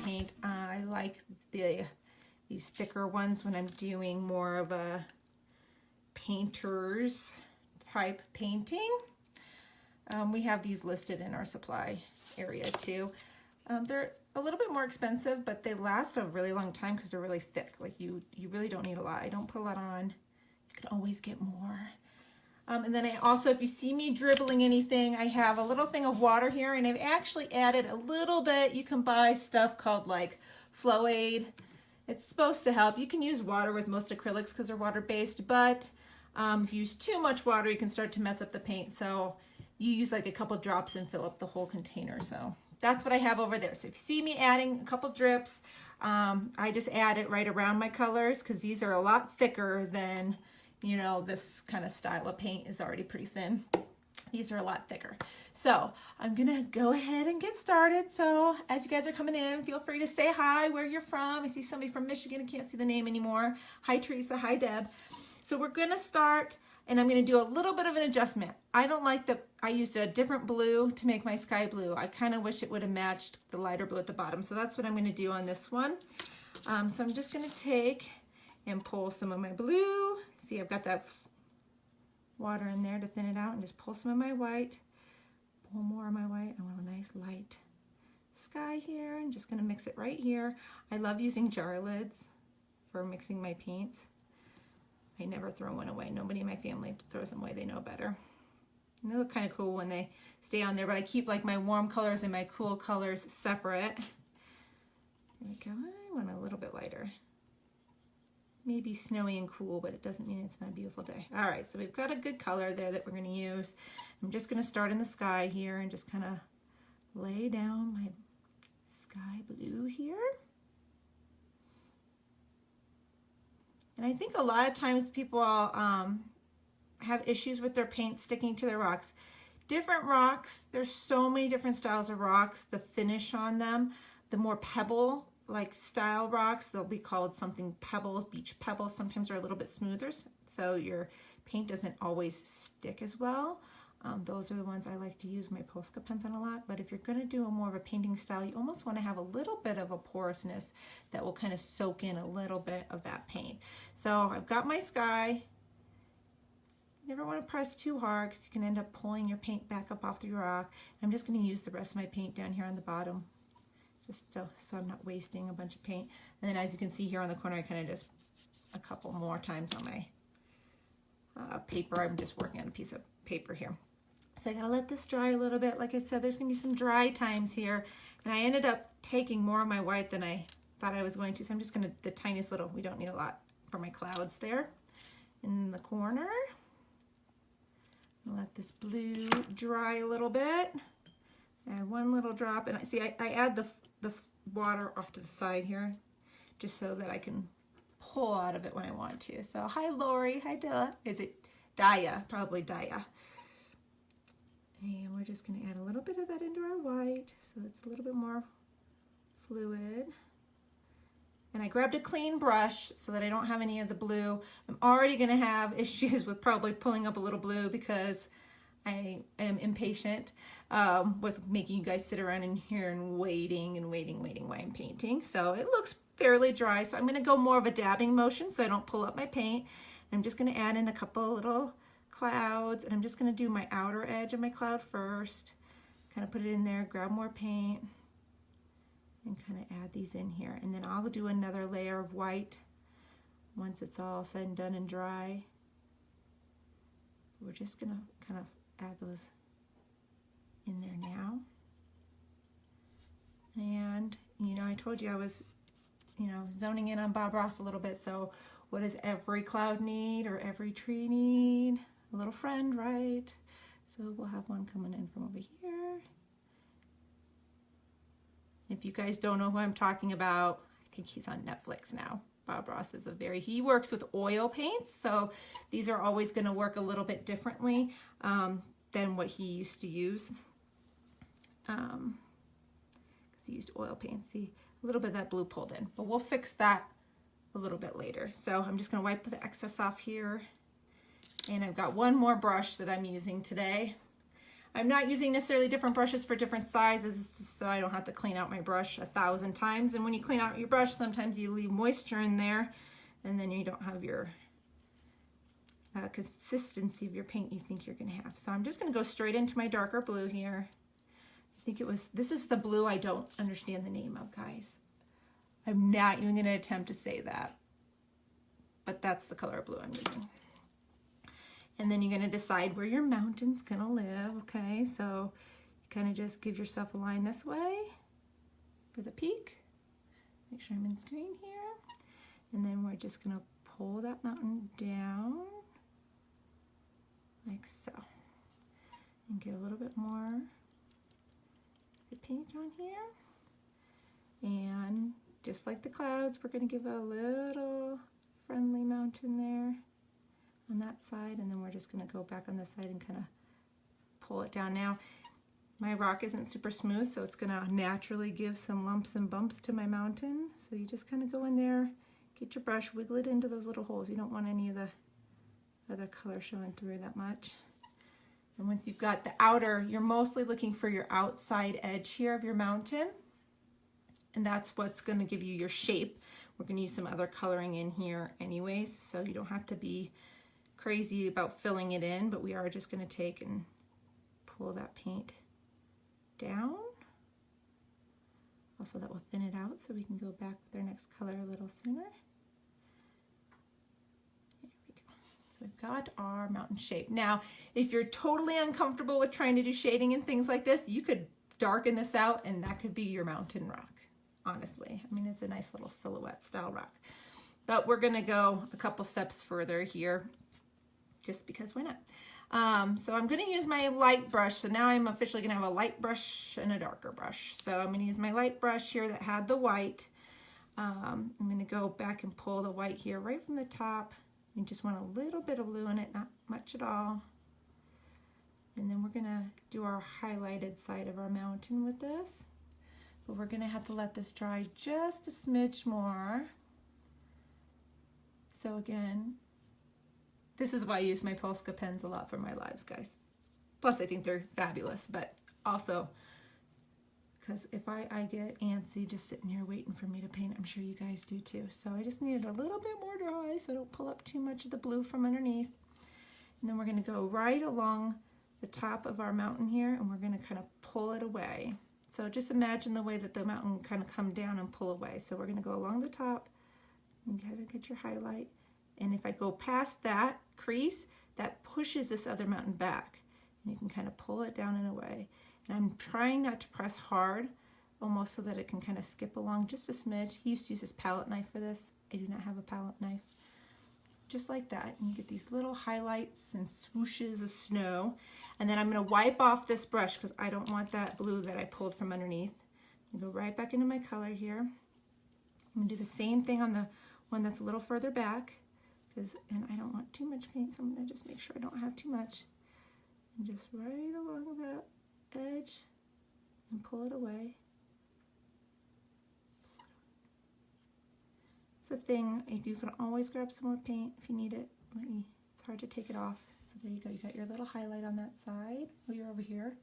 paint. I like these thicker ones when I'm doing more of a painter's type painting. We have these listed in our supply area too. They're a little bit more expensive, but they last a really long time because they're really thick. Like you really don't need a lot. I don't put a lot on. You can always get more. And then I also, if you see me dribbling anything, I have a little thing of water here, and I've actually added a little bit. You can buy stuff called like Flow Aid. It's supposed to help. You can use water with most acrylics because they're water-based, but if you use too much water, you can start to mess up the paint. So you use like a couple drops and fill up the whole container. So that's what I have over there. So if you see me adding a couple drips, I just add it right around my colors because these are a lot thicker than, you know, this kind of style of paint is already pretty thin. These are a lot thicker. So I'm gonna go ahead and get started. So as you guys are coming in, feel free to say hi, where you're from. I see somebody from Michigan. I can't see the name anymore. Hi Teresa, hi Deb. So we're gonna start, and I'm gonna do a little bit of an adjustment. I don't like I used a different blue to make my sky blue. I kind of wish it would have matched the lighter blue at the bottom. So that's what I'm gonna do on this one. So I'm just gonna take and pull some of my blue. See, I've got that water in there to thin it out, and just pull some of my white. Pull more of my white. I want a nice light sky here. I'm just gonna mix it right here. I love using jar lids for mixing my paints. I never throw one away. Nobody in my family throws them away. They know better. And they look kind of cool when they stay on there, but I keep like my warm colors and my cool colors separate. There we go. I want a little bit lighter. Maybe snowy and cool, but it doesn't mean it's not a beautiful day. All right, so we've got a good color there that we're gonna use. I'm just gonna start in the sky here and just kind of lay down my sky blue here. And I think a lot of times people have issues with their paint sticking to their rocks. Different rocks, there's so many different styles of rocks. The finish on them, the more pebble like style rocks, they'll be called something pebbles, beach pebbles. Sometimes they're a little bit smoother, so your paint doesn't always stick as well. Those are the ones I like to use my Posca pens on a lot. But if you're going to do a more of a painting style, you almost want to have a little bit of a porousness that will kind of soak in a little bit of that paint. So I've got my sky. You never want to press too hard because you can end up pulling your paint back up off the rock. I'm just going to use the rest of my paint down here on the bottom, just so I'm not wasting a bunch of paint. And then as you can see here on the corner, I kind of just a couple more times on my paper. I'm just working on a piece of paper here. So I gotta let this dry a little bit. Like I said, there's gonna be some dry times here. And I ended up taking more of my white than I thought I was going to. So I'm just gonna, the tiniest little, we don't need a lot for my clouds there in the corner. I'll let this blue dry a little bit. Add one little drop, and I add the water off to the side here, just so that I can pull out of it when I want to. So hi Lori, hi Dilla. Is it Daya? Probably Daya. And we're just going to add a little bit of that into our white, so it's a little bit more fluid. And I grabbed a clean brush so that I don't have any of the blue. I'm already going to have issues with probably pulling up a little blue because I am impatient with making you guys sit around in here and waiting while I'm painting. So it looks fairly dry. So I'm going to go more of a dabbing motion so I don't pull up my paint. I'm just going to add in a couple little clouds, and I'm just going to do my outer edge of my cloud first. Kind of put it in there, grab more paint, and kind of add these in here. And then I'll do another layer of white once it's all said and done and dry. We're just going to kind of add those in there now. And you know, I told you I was, you know, zoning in on Bob Ross a little bit. So what does every cloud need, or every tree need? A little friend, right? So we'll have one coming in from over here. If you guys don't know who I'm talking about, I think he's on Netflix now. Bob Ross is he works with oil paints, so these are always going to work a little bit differently than what he used to use. Because he used oil paints. See, a little bit of that blue pulled in, but we'll fix that a little bit later. So I'm just going to wipe the excess off here. And I've got one more brush that I'm using today. I'm not using necessarily different brushes for different sizes, just so I don't have to clean out my brush 1,000 times. And when you clean out your brush, sometimes you leave moisture in there, and then you don't have your consistency of your paint you think you're going to have. So I'm just going to go straight into my darker blue here. I think this is the blue I don't understand the name of, guys. I'm not even going to attempt to say that, but that's the color of blue I'm using. And then you're going to decide where your mountain's going to live, okay? So you kind of just give yourself a line this way for the peak. Make sure I'm in screen here. And then we're just going to pull that mountain down like so. And get a little bit more paint on here. And just like the clouds, we're going to give a little friendly mountain there on that side, and then we're just going to go back on this side and kind of pull it down. Now my rock isn't super smooth, so it's going to naturally give some lumps and bumps to my mountain, so you just kind of go in there, get your brush, wiggle it into those little holes. You don't want any of the other color showing through that much. And once you've got the outer, you're mostly looking for your outside edge here of your mountain, and that's what's going to give you your shape. We're going to use some other coloring in here anyways, so you don't have to be crazy about filling it in, but we are just going to take and pull that paint down. Also, that will thin it out so we can go back with our next color a little sooner. There we go. So we've got our mountain shape. Now, if you're totally uncomfortable with trying to do shading and things like this, you could darken this out and that could be your mountain rock, honestly. I mean, it's a nice little silhouette style rock. But we're going to go a couple steps further here, just because why not? So I'm going to use my light brush. So now I'm officially going to have a light brush and a darker brush. So I'm going to use my light brush here that had the white. I'm going to go back and pull the white here right from the top. You just want a little bit of blue in it, not much at all. And then we're going to do our highlighted side of our mountain with this. But we're going to have to let this dry just a smidge more. So again, this is why I use my Posca pens a lot for my lives, guys. Plus, I think they're fabulous, but also because if I get antsy just sitting here waiting for me to paint, I'm sure you guys do too. So I just need it a little bit more dry so I don't pull up too much of the blue from underneath. And then we're going to go right along the top of our mountain here, and we're going to kind of pull it away. So just imagine the way that the mountain kind of come down and pull away. So we're going to go along the top and kind of get your highlight. And if I go past that crease, that pushes this other mountain back. And you can kind of pull it down and away. And I'm trying not to press hard, almost so that it can kind of skip along just a smidge. He used to use his palette knife for this. I do not have a palette knife. Just like that. And you get these little highlights and swooshes of snow. And then I'm going to wipe off this brush because I don't want that blue that I pulled from underneath. I'm going to go right back into my color here. I'm going to do the same thing on the one that's a little further back. And I don't want too much paint, so I'm going to just make sure I don't have too much. And just right along that edge and pull it away. It's a thing, you can always grab some more paint if you need it. It's hard to take it off. So there you go, you got your little highlight on that side while you're over here.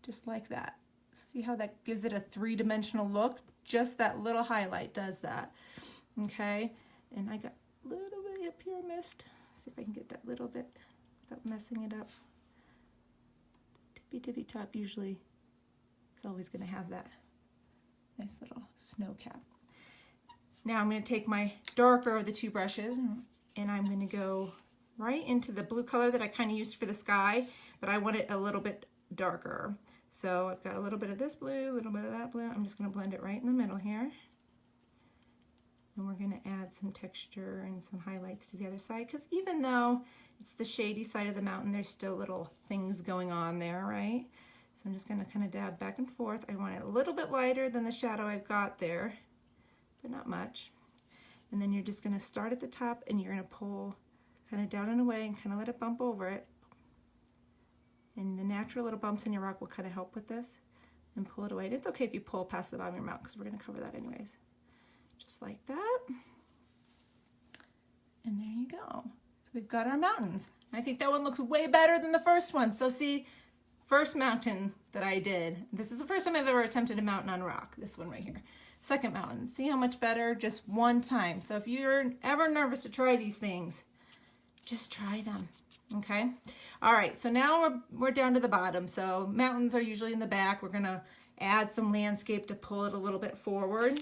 Just like that. See how that gives it a three-dimensional look? Just that little highlight does that. Okay, and I got a little bit up here missed. See if I can get that little bit without messing it up. Tippy top usually is always going to have that nice little snow cap. Now I'm going to take my darker of the two brushes and I'm going to go right into the blue color that I kind of used for the sky, but I want it a little bit darker. So I've got a little bit of this blue, a little bit of that blue. I'm just going to blend it right in the middle here. And we're going to add some texture and some highlights to the other side, because even though it's the shady side of the mountain, there's still little things going on there, right? So I'm just going to kind of dab back and forth. I want it a little bit lighter than the shadow I've got there, but not much. And then you're just going to start at the top and you're going to pull kind of down and away and kind of let it bump over it. And the natural little bumps in your rock will kind of help with this, and pull it away. And it's okay if you pull past the bottom of your mouth because we're going to cover that anyways. Just like that. And there you go. So we've got our mountains. I think that one looks way better than the first one. So see, first mountain that I did. This is the first time I've ever attempted a mountain on rock, this one right here. Second mountain, see how much better? Just one time. So if you're ever nervous to try these things, just try them, okay? All right, so now we're down to the bottom. So mountains are usually in the back. We're gonna add some landscape to pull it a little bit forward.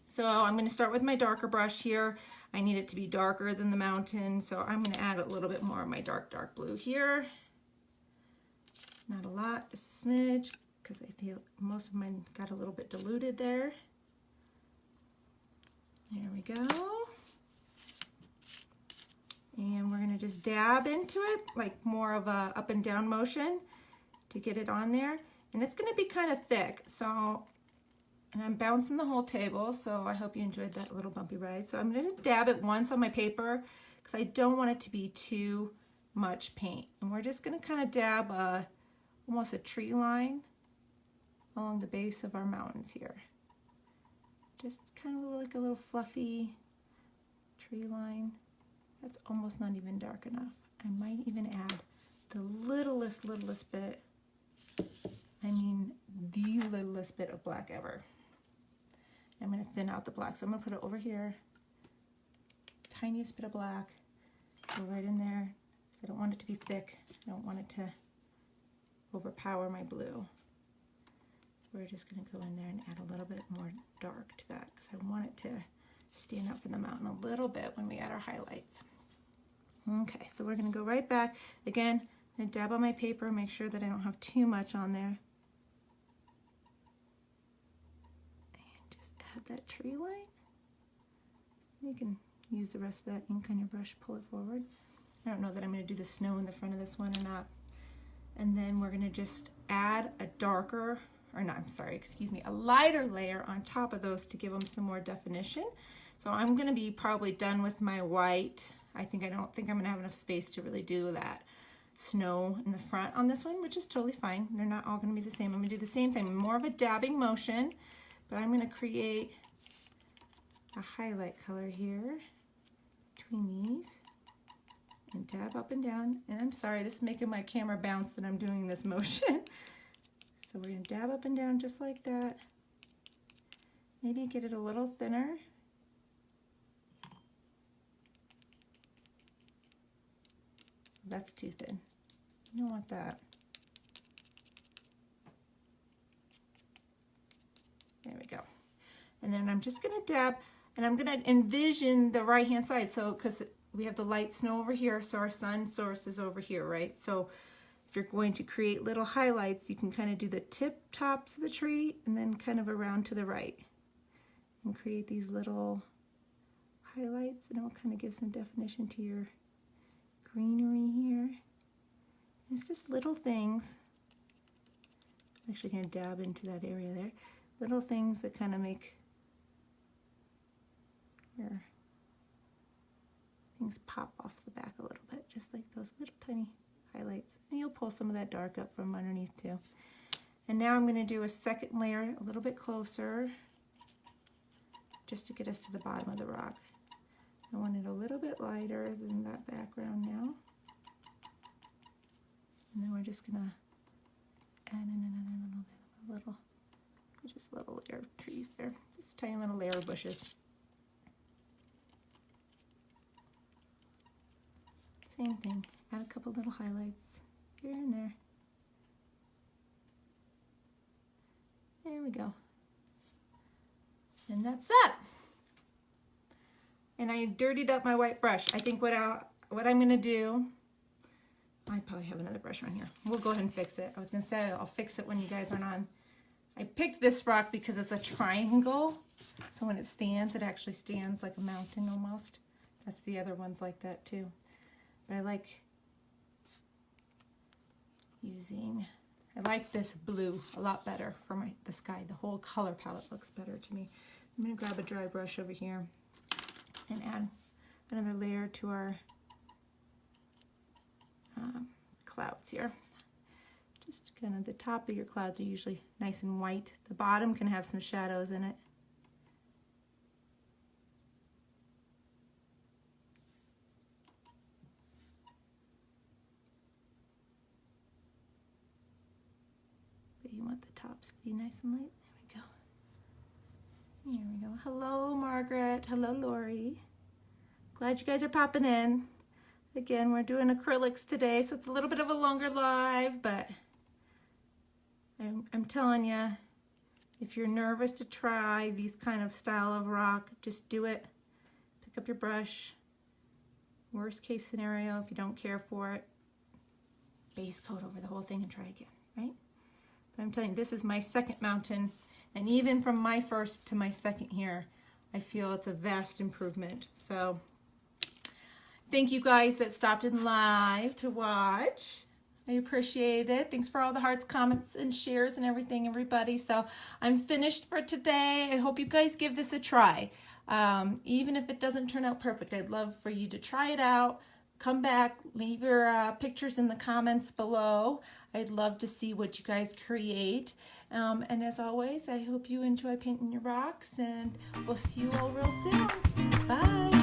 So I'm gonna start with my darker brush here. I need it to be darker than the mountain, so I'm gonna add a little bit more of my dark blue here. Not a lot, just a smidge, because I feel most of mine got a little bit diluted there. There we go. And we're gonna just dab into it, like more of a up and down motion to get it on there. And it's gonna be kind of thick, so, and I'm bouncing the whole table, so I hope you enjoyed that little bumpy ride. So I'm gonna dab it once on my paper, because I don't want it to be too much paint. And we're just gonna kind of dab almost a tree line along the base of our mountains here. Just kind of like a little fluffy tree line. That's almost not even dark enough. I might even add the littlest bit, I mean the littlest bit of black ever. I'm gonna thin out the black, so I'm gonna put it over here. Tiniest bit of black, go right in there, because I don't want it to be thick. I don't want it to overpower my blue. We're just gonna go in there and add a little bit more dark to that, because I want it to stand up in the mountain a little bit when we add our highlights. Okay, so we're gonna go right back. Again, I'm gonna dab on my paper, make sure that I don't have too much on there. And just add that tree line. You can use the rest of that ink on your brush, pull it forward. I don't know that I'm gonna do the snow in the front of this one or not. And then we're gonna just add a darker, or not, I'm sorry, excuse me, a lighter layer on top of those to give them some more definition. So I'm gonna be probably done with my white. I don't think I'm gonna have enough space to really do that snow in the front on this one, which is totally fine. They're not all gonna be the same. I'm gonna do the same thing, more of a dabbing motion, but I'm gonna create a highlight color here between these and dab up and down. And I'm sorry, this is making my camera bounce that I'm doing this motion. So we're gonna dab up and down just like that. Maybe get it a little thinner. That's too thin. You don't want that. There we go. And then I'm just gonna dab, and I'm gonna envision the right-hand side. So, because we have the light snow over here, so our sun source is over here, right? So if you're going to create little highlights, you can kind of do the tip tops of the tree and then kind of around to the right and create these little highlights, and it'll kind of give some definition to your greenery here. It's just little things. I'm actually going to dab into that area there. Little things that kind of make your things pop off the back a little bit, just like those little tiny highlights. And you'll pull some of that dark up from underneath too. And now I'm going to do a second layer a little bit closer, just to get us to the bottom of the rock. I want it a little bit lighter than that background now. And then we're just gonna add in another just little layer of trees there. Just a tiny little layer of bushes. Same thing, add a couple little highlights here and there. There we go. And that's that. And I dirtied up my white brush. I think what I'm gonna do, I probably have another brush on here. We'll go ahead and fix it. I was gonna say I'll fix it when you guys aren't on. I picked this rock because it's a triangle. So when it stands, it actually stands like a mountain almost. That's the other ones like that too. But I like this blue a lot better for the sky. The whole color palette looks better to me. I'm gonna grab a dry brush over here and add another layer to our clouds here. Just kind of the top of your clouds are usually nice and white. The bottom can have some shadows in it. tops be nice and light. There we go. Here we go. Hello, Margaret. Hello, Lori. Glad you guys are popping in. Again, we're doing acrylics today, so it's a little bit of a longer live, but I'm telling you, if you're nervous to try these kind of style of rock, just do it. Pick up your brush. Worst case scenario, if you don't care for it, base coat over the whole thing and try again, right? But I'm telling you, this is my second mountain, and even from my first to my second here, I feel it's a vast improvement. So thank you guys that stopped in live to watch. I appreciate it. Thanks for all the hearts, comments, and shares and everything, everybody. So I'm finished for today. I hope you guys give this a try. Even if it doesn't turn out perfect, I'd love for you to try it out. Come back, leave your pictures in the comments below. I'd love to see what you guys create. And as always, I hope you enjoy painting your rocks, and we'll see you all real soon. Bye.